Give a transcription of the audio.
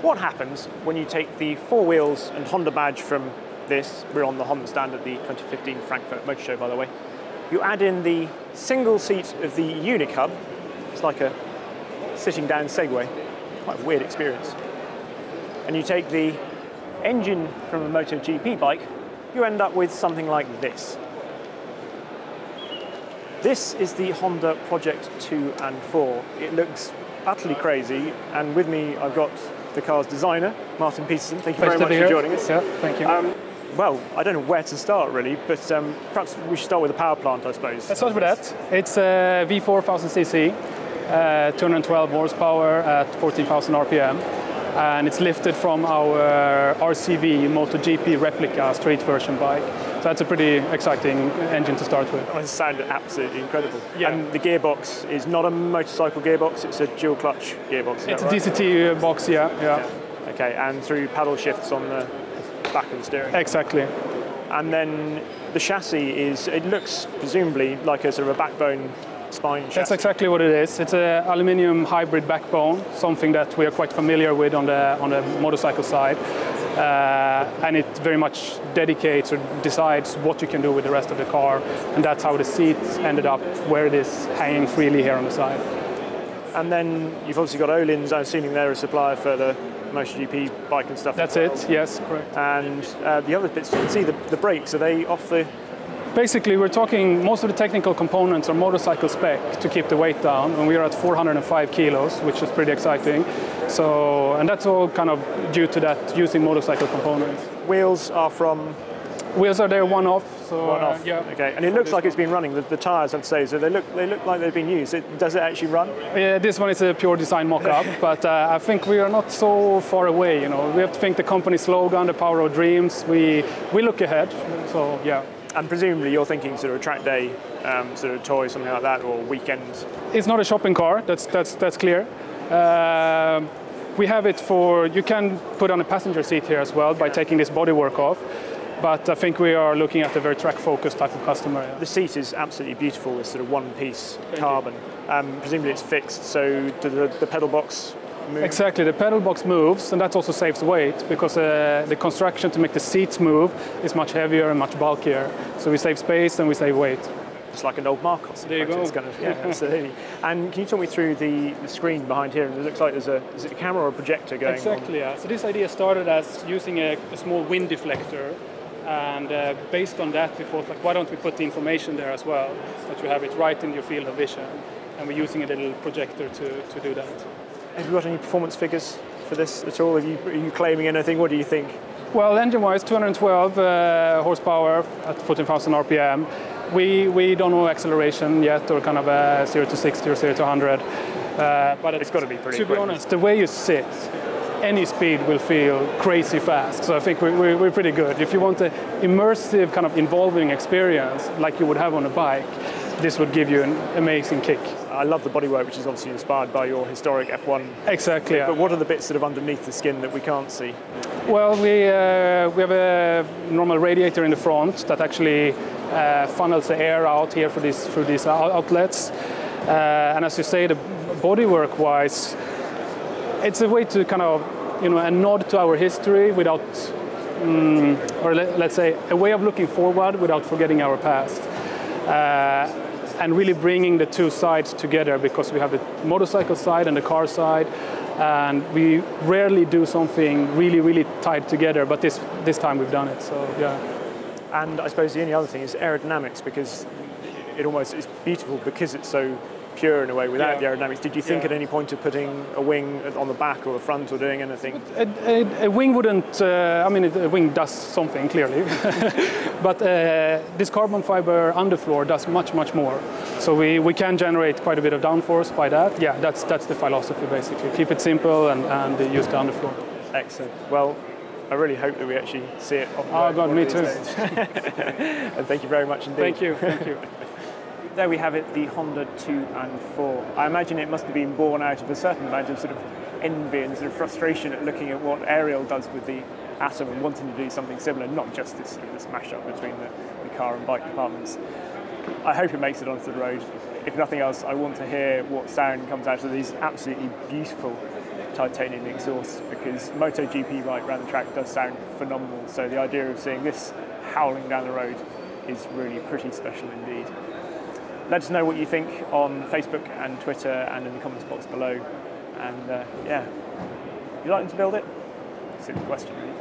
What happens when you take the 4 wheels and Honda badge from this? We're on the Honda stand at the 2015 Frankfurt Motor Show, by the way. You add in the single seat of the Unic hub. It's like a sitting down Segway. Quite a weird experience. And you take the engine from a Moto GP bike, you end up with something like this. This is the Honda Project 2 and 4. It looks utterly crazy, and with me I've got the car's designer, Martin Peterson. Thank you very much for joining us. Yeah, thank you. Well, I don't know where to start really, but perhaps we should start with the power plant, I suppose. Let's start with that. It's a V4 1000cc, 212 horsepower at 14,000 RPM. And it's lifted from our RCV Moto GP replica street version bike. So that's a pretty exciting engine to start with. It sounded absolutely incredible. Yeah. And the gearbox is not a motorcycle gearbox, it's a dual clutch gearbox. It's right? a DCT box, yeah. Okay, and through paddle shifts on the back of the steering. Exactly. And then the chassis it looks presumably like a sort of a backbone spine chassis. That's exactly what it is. It's an aluminium hybrid backbone, something that we are quite familiar with on the motorcycle side. And it very much dedicates or decides what you can do with the rest of the car. And that's how the seat ended up where it is, hanging freely here on the side. And then you've obviously got Öhlins, I'm assuming they're a supplier for the MotoGP bike and stuff. That's it, yes, correct. And the other bits, you can see the brakes, are they off the... Basically, we're talking most of the technical components are motorcycle spec to keep the weight down, and we are at 405 kilos, which is pretty exciting. So, and that's all kind of due to that using motorcycle components. Wheels are from... Wheels are there one-off. So, one-off, yeah. Okay, and it looks like it's been running. The tyres, I'd say, so they look like they've been used. Does it actually run? Yeah, this one is a pure design mock-up, but I think we are not so far away. You know, we have to think the company slogan, the power of dreams. We look ahead. So yeah. And presumably you're thinking sort of a track day, sort of toy, something like that, or weekends? It's not a shopping car, that's clear. We have it for, you can put on a passenger seat here as well by taking this bodywork off. But I think we are looking at a very track-focused type of customer. Yeah. The seat is absolutely beautiful, this sort of one-piece carbon. Presumably it's fixed, so do the pedal box move? Exactly, the pedal box moves, and that also saves weight because the construction to make the seats move is much heavier and much bulkier. So we save space and we save weight. It's like an old Marcos. There you go. It's kind of, yeah, absolutely. And can you talk me through the screen behind here? It looks like is it a camera or a projector going on? Exactly, yeah. So this idea started as using a small wind deflector. And based on that, we thought, like, why don't we put the information there as well, that you have it right in your field of vision. And we're using a little projector to do that. Have you got any performance figures for this at all? Are you claiming anything? What do you think? Well, engine-wise, 212 horsepower at 14,000 RPM. We don't know acceleration yet, or kind of 0 to 60 or 0 to 100. But it's got to be pretty quick. To be honest, the way you sit, any speed will feel crazy fast. So I think we're pretty good. If you want an immersive, kind of involving experience like you would have on a bike, this would give you an amazing kick. I love the bodywork, which is obviously inspired by your historic F1. Exactly. Yeah. But what are the bits sort of underneath the skin that we can't see? Well, we have a normal radiator in the front that actually funnels the air out here through these outlets. And as you say, the bodywork-wise, it's a way to kind of, a nod to our history without, or let's say, a way of looking forward without forgetting our past. And really bringing the two sides together, because we have the motorcycle side and the car side, and we rarely do something really, really tied together, but this time we've done it, so yeah. And I suppose the only other thing is aerodynamics, because it's beautiful because it's so pure in a way without the aerodynamics. Did you think at any point of putting a wing on the back or the front or doing anything? A wing wouldn't, a wing does something clearly, but this carbon fiber underfloor does much, much more. So we can generate quite a bit of downforce by that. Yeah, that's the philosophy basically. Keep it simple and use the underfloor. Excellent. Well, I really hope that we actually see it on the road. Oh God, me too. And thank you very much indeed. Thank you, thank you. There we have it, the Honda 2 and 4. I imagine it must have been born out of a certain amount of sort of envy and sort of frustration at looking at what Ariel does with the Atom and wanting to do something similar, not just this mash-up between the car and bike departments. I hope it makes it onto the road. If nothing else, I want to hear what sound comes out of these absolutely beautiful titanium exhaust, because Moto GP right around the track does sound phenomenal. So the idea of seeing this howling down the road is really pretty special indeed. Let us know what you think on Facebook and Twitter and in the comments box below. And yeah, would you like them to build it? Simple question, really.